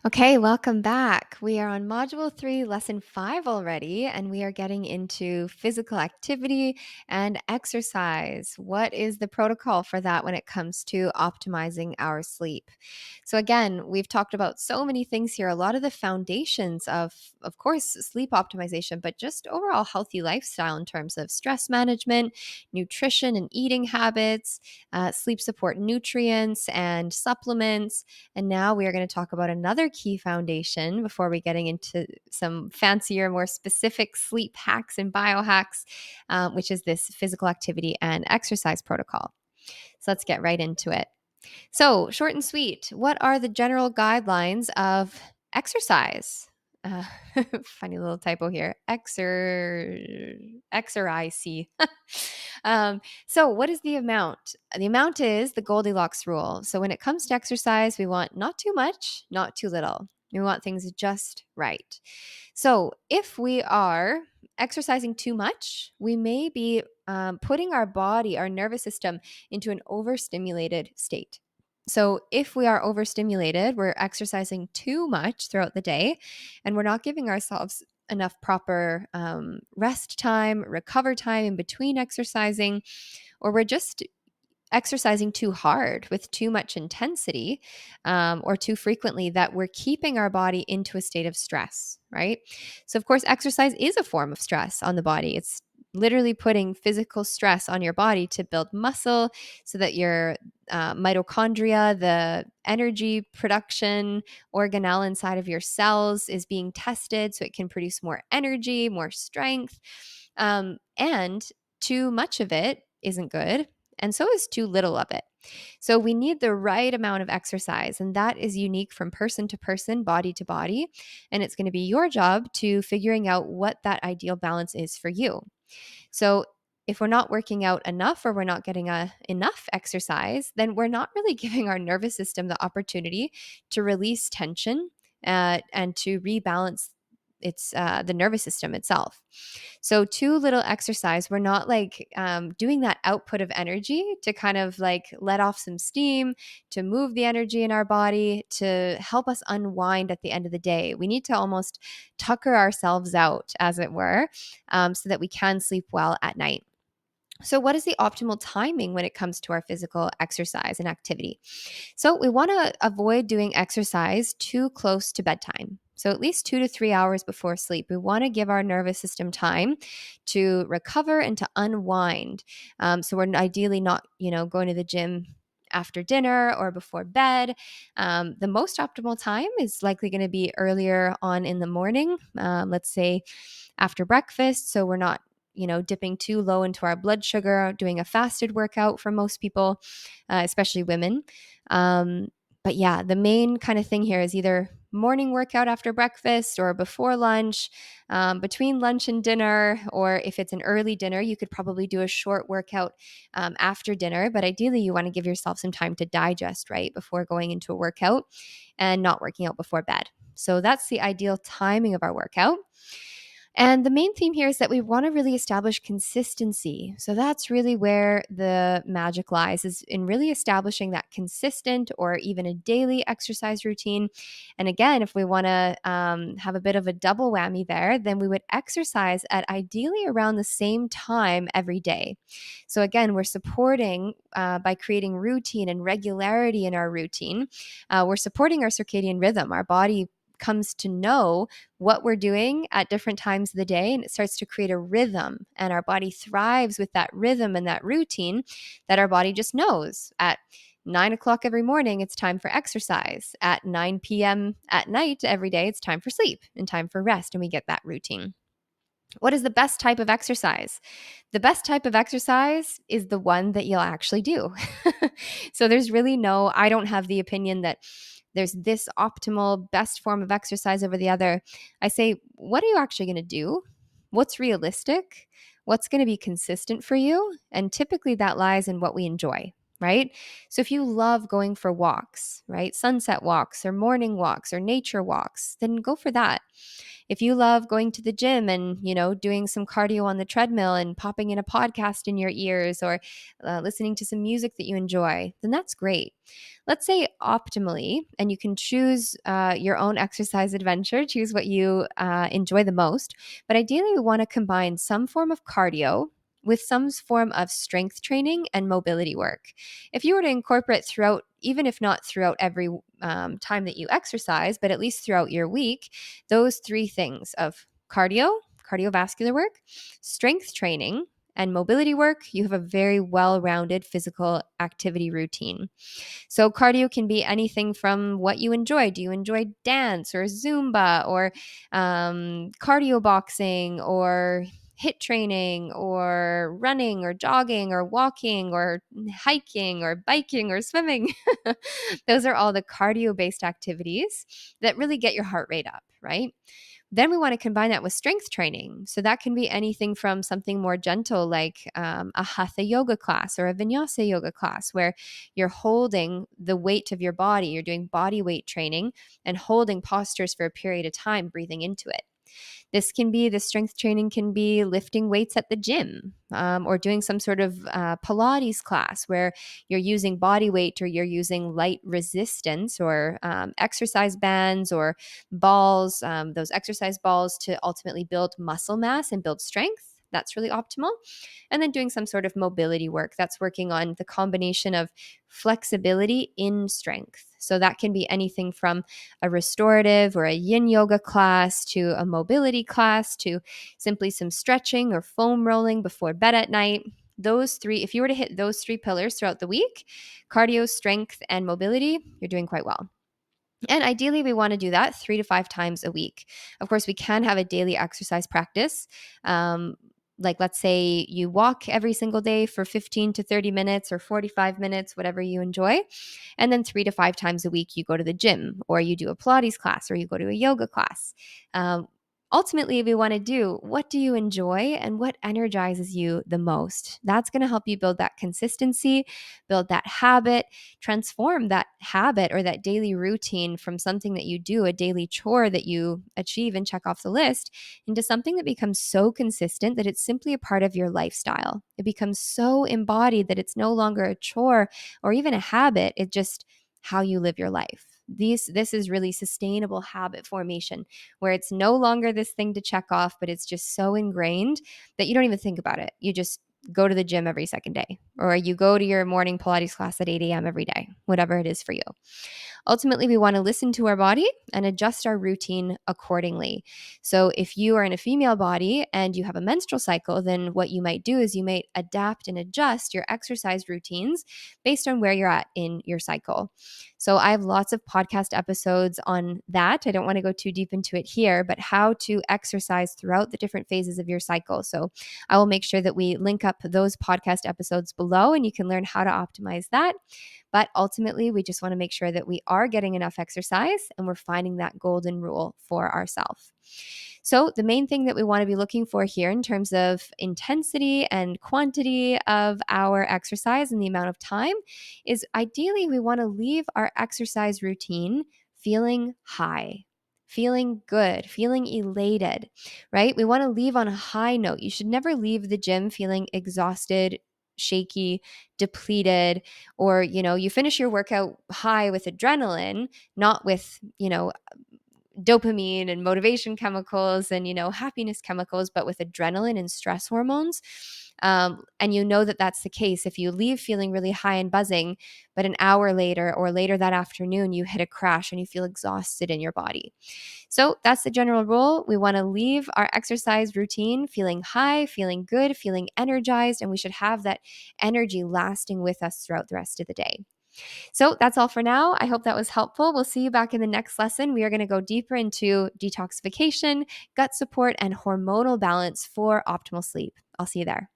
Okay, welcome back. We are on Module 3, Lesson 5 already, and we are getting into physical activity and exercise. What is the protocol for that when it comes to optimizing our sleep? So, again, we've talked about so many things here, a lot of the foundations of course, sleep optimization, but just overall healthy lifestyle in terms of stress management, nutrition and eating habits, sleep support nutrients and supplements. And now we are going to talk about another key foundation before we getting into some fancier, more specific sleep hacks and biohacks, which is this physical activity and exercise protocol. So let's get right into it. So, short and sweet, what are the general guidelines of exercise? Uh, Funny little typo here. XRIC. So, what is the amount? The amount is the Goldilocks rule. So, when it comes to exercise, we want not too much, not too little. We want things just right. So, if we are exercising too much, we may be putting our body, our nervous system, into an overstimulated state. So, if we are overstimulated, we're exercising too much throughout the day, and we're not giving ourselves enough proper rest time, recover time in between exercising, or we're just exercising too hard with too much intensity or too frequently, that we're keeping our body into a state of stress, right? So, of course, exercise is a form of stress on the body. It's literally putting physical stress on your body to build muscle so that your mitochondria, the energy production organelle inside of your cells, is being tested so it can produce more energy, more strength. And too much of it isn't good, and so is too little of it. So we need the right amount of exercise, and that is unique from person to person, body to body. And it's going to be your job to figuring out what that ideal balance is for you. So if we're not working out enough or we're not getting enough exercise, then we're not really giving our nervous system the opportunity to release tension and to rebalance the nervous system itself. So too little exercise, we're not like doing that output of energy to kind of like let off some steam, to move the energy in our body, to help us unwind at the end of the day. We need to almost tucker ourselves out, as it were, so that we can sleep well at night. So, what is the optimal timing when it comes to our physical exercise and activity? So, we want to avoid doing exercise too close to bedtime. So, at least 2 to 3 hours before sleep, we want to give our nervous system time to recover and to unwind. So, we're ideally not, going to the gym after dinner or before bed. The most optimal time is likely going to be earlier on in the morning, let's say after breakfast. So, we're not dipping too low into our blood sugar, doing a fasted workout for most people, especially women. Um, but yeah, the main kind of thing here is either morning workout after breakfast or before lunch, between lunch and dinner, or if it's an early dinner, you could probably do a short workout after dinner. But ideally, you want to give yourself some time to digest, right, before going into a workout and not working out before bed. So that's the ideal timing of our workout. And the main theme here is that we want to really establish consistency. So that's really where the magic lies, is in really establishing that consistent or even a daily exercise routine. And again, if we want to have a bit of a double whammy there, then we would exercise at ideally around the same time every day. So again, we're supporting by creating routine and regularity in our routine. We're supporting our circadian rhythm. Our body comes to know what we're doing at different times of the day, and it starts to create a rhythm, and our body thrives with that rhythm and that routine that our body just knows. At 9 o'clock every morning, it's time for exercise. At 9 p.m. at night every day, it's time for sleep and time for rest, and we get that routine. What is the best type of exercise? The best type of exercise is the one that you'll actually do. So there's really I don't have the opinion that there's this optimal best form of exercise over the other. I say, what are you actually going to do? What's realistic? What's going to be consistent for you? And typically that lies in what we enjoy. right? So if you love going for walks, right, sunset walks or morning walks or nature walks, then go for that. If you love going to the gym and, doing some cardio on the treadmill and popping in a podcast in your ears or listening to some music that you enjoy, then that's great. Let's say optimally, and you can choose your own exercise adventure, choose what you enjoy the most. But ideally, we want to combine some form of cardio with some form of strength training and mobility work. If you were to incorporate throughout, even if not throughout every time that you exercise, but at least throughout your week, those three things of cardiovascular work, strength training, and mobility work, you have a very well rounded physical activity routine. So, cardio can be anything from what you enjoy. Do you enjoy dance or Zumba or cardio boxing or hit training or running or jogging or walking or hiking or biking or swimming? Those are all the cardio based activities that really get your heart rate up, right? Then we want to combine that with strength training. So that can be anything from something more gentle like a hatha yoga class or a vinyasa yoga class, where you're holding the weight of your body, you're doing body weight training and holding postures for a period of time, breathing into it. The strength training can be lifting weights at the gym, or doing some sort of Pilates class where you're using body weight or you're using light resistance or exercise bands or balls, those exercise balls to ultimately build muscle mass and build strength. That's really optimal. And then doing some sort of mobility work that's working on the combination of flexibility in strength. So that can be anything from a restorative or a yin yoga class to a mobility class to simply some stretching or foam rolling before bed at night. Those three, if you were to hit those three pillars throughout the week, cardio, strength, and mobility, you're doing quite well. And ideally, we want to do that 3 to 5 times a week. Of course, we can have a daily exercise practice. Like, let's say you walk every single day for 15 to 30 minutes or 45 minutes, whatever you enjoy. And then 3 to 5 times a week, you go to the gym or you do a Pilates class or you go to a yoga class. Ultimately, we want to do what do you enjoy and what energizes you the most. That's going to help you build that consistency, build that habit, transform that habit or that daily routine from something that you do, a daily chore that you achieve and check off the list, into something that becomes so consistent that it's simply a part of your lifestyle. It becomes so embodied that it's no longer a chore or even a habit. It's just how you live your life. This is really sustainable habit formation, where it's no longer this thing to check off, but it's just so ingrained that you don't even think about it. You just go to the gym every second day, or you go to your morning Pilates class at 8 a.m. every day, whatever it is for you. Ultimately, we want to listen to our body and adjust our routine accordingly. So, if you are in a female body and you have a menstrual cycle, then what you might do is you might adapt and adjust your exercise routines based on where you're at in your cycle. So, I have lots of podcast episodes on that. I don't want to go too deep into it here, but how to exercise throughout the different phases of your cycle. So, I will make sure that we link up those podcast episodes below and you can learn how to optimize that. But ultimately, we just want to make sure that we are getting enough exercise and we're finding that golden rule for ourselves. So, the main thing that we want to be looking for here in terms of intensity and quantity of our exercise and the amount of time is ideally we want to leave our exercise routine feeling high, feeling good, feeling elated, right? We want to leave on a high note. You should never leave the gym feeling exhausted, shaky, depleted, or you finish your workout high with adrenaline, not with dopamine and motivation chemicals and happiness chemicals, but with adrenaline and stress hormones. And that that's the case if you leave feeling really high and buzzing, but an hour later or later that afternoon you hit a crash and you feel exhausted in your body. So that's the general rule. We want to leave our exercise routine feeling high, feeling good, feeling energized, and we should have that energy lasting with us throughout the rest of the day. So that's all for now. I hope that was helpful. We'll see you back in the next lesson. We are going to go deeper into detoxification, gut support, and hormonal balance for optimal sleep. I'll see you there.